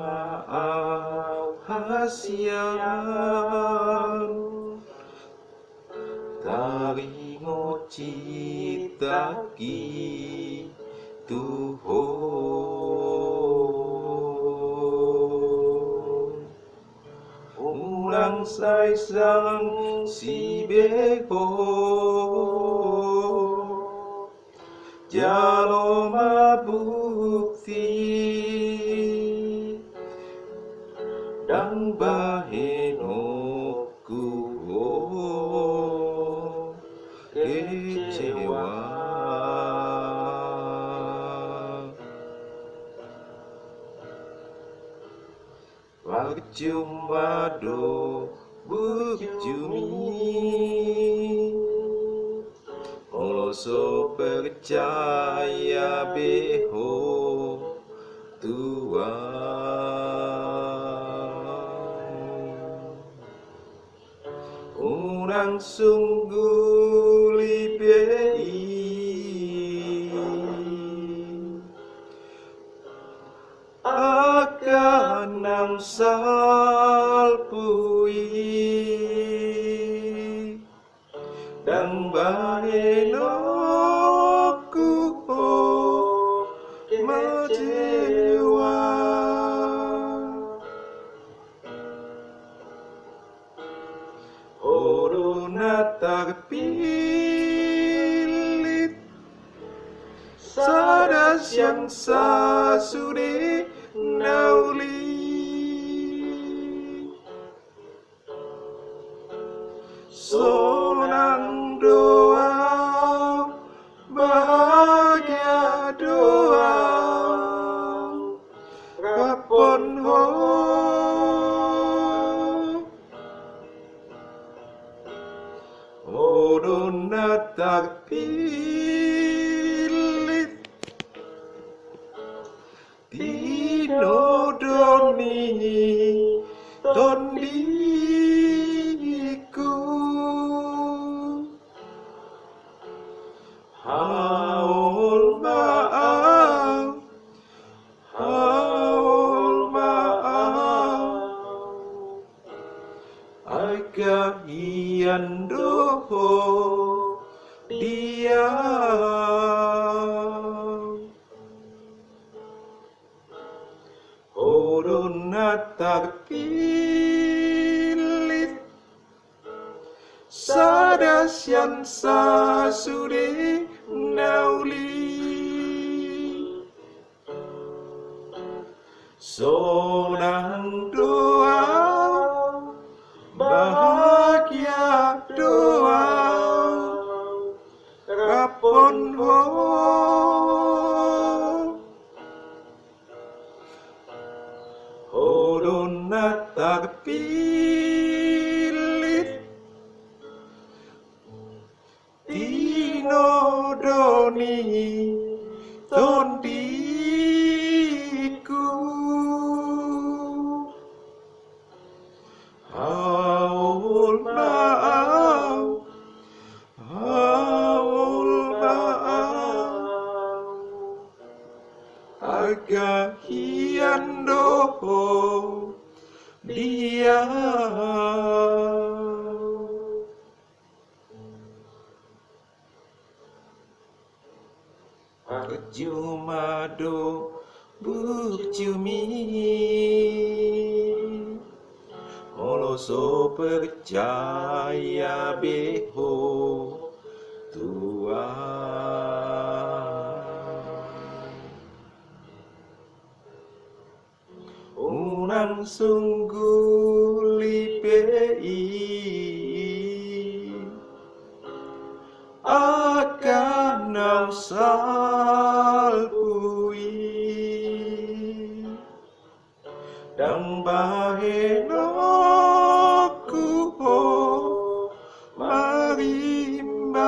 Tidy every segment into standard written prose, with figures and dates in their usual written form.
maaf hasian taringo citaki Tuhan ulang sai sang si beho jalo mabukti dan bahenoku kecewa percuma do bukjumi Oloso percaya beho Tuhan orang sungguh libei akan nang salpui dan bahenoku mecewa Orona terpilit sadas yang sasude nauli sonang doa bahagia doa kapon ho Orona terpilit dinodoni tondiku haul maaf agak ian doho dia Orona terpilit sadas yang sasude nauli sonang doa bahagia doa kapon ho Orona terpilit dinodoni tondiku haul maaf agak hian doho dia percuma do bukjumi Oloso percaya beho Tuhan unang sungguh libei akan nang salpui dan bahenoku marimban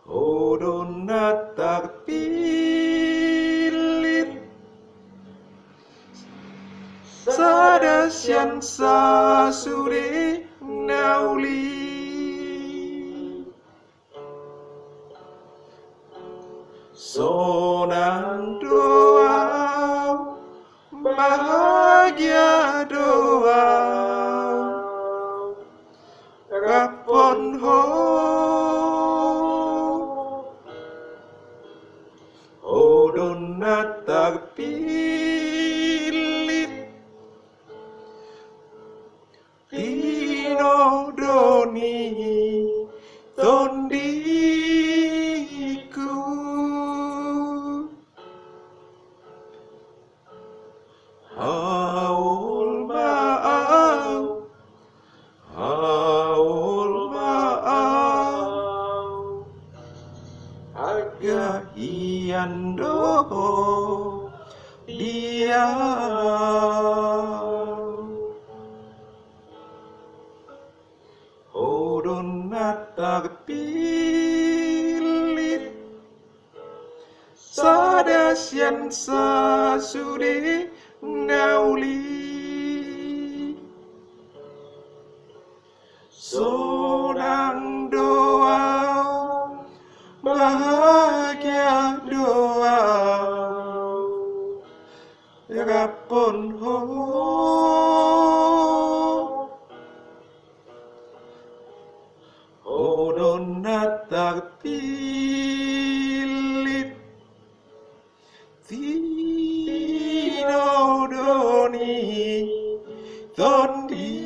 Orona terpilit sadas yang sasude nauli Sonang doa, bahagia doa, kapon ho, odon pilit, tino doni, tondiku. Haul maau, agak ian doho dia. Odon pilit, sadasian sasude nauli. Sonang doa, bahagia doa, kapon ho, odon pilit, tino doni tondiku.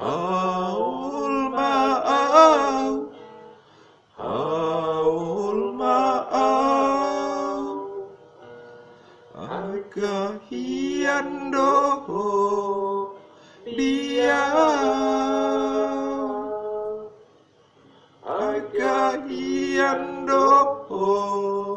Haul maau, agak hian doho dia, agak hian doho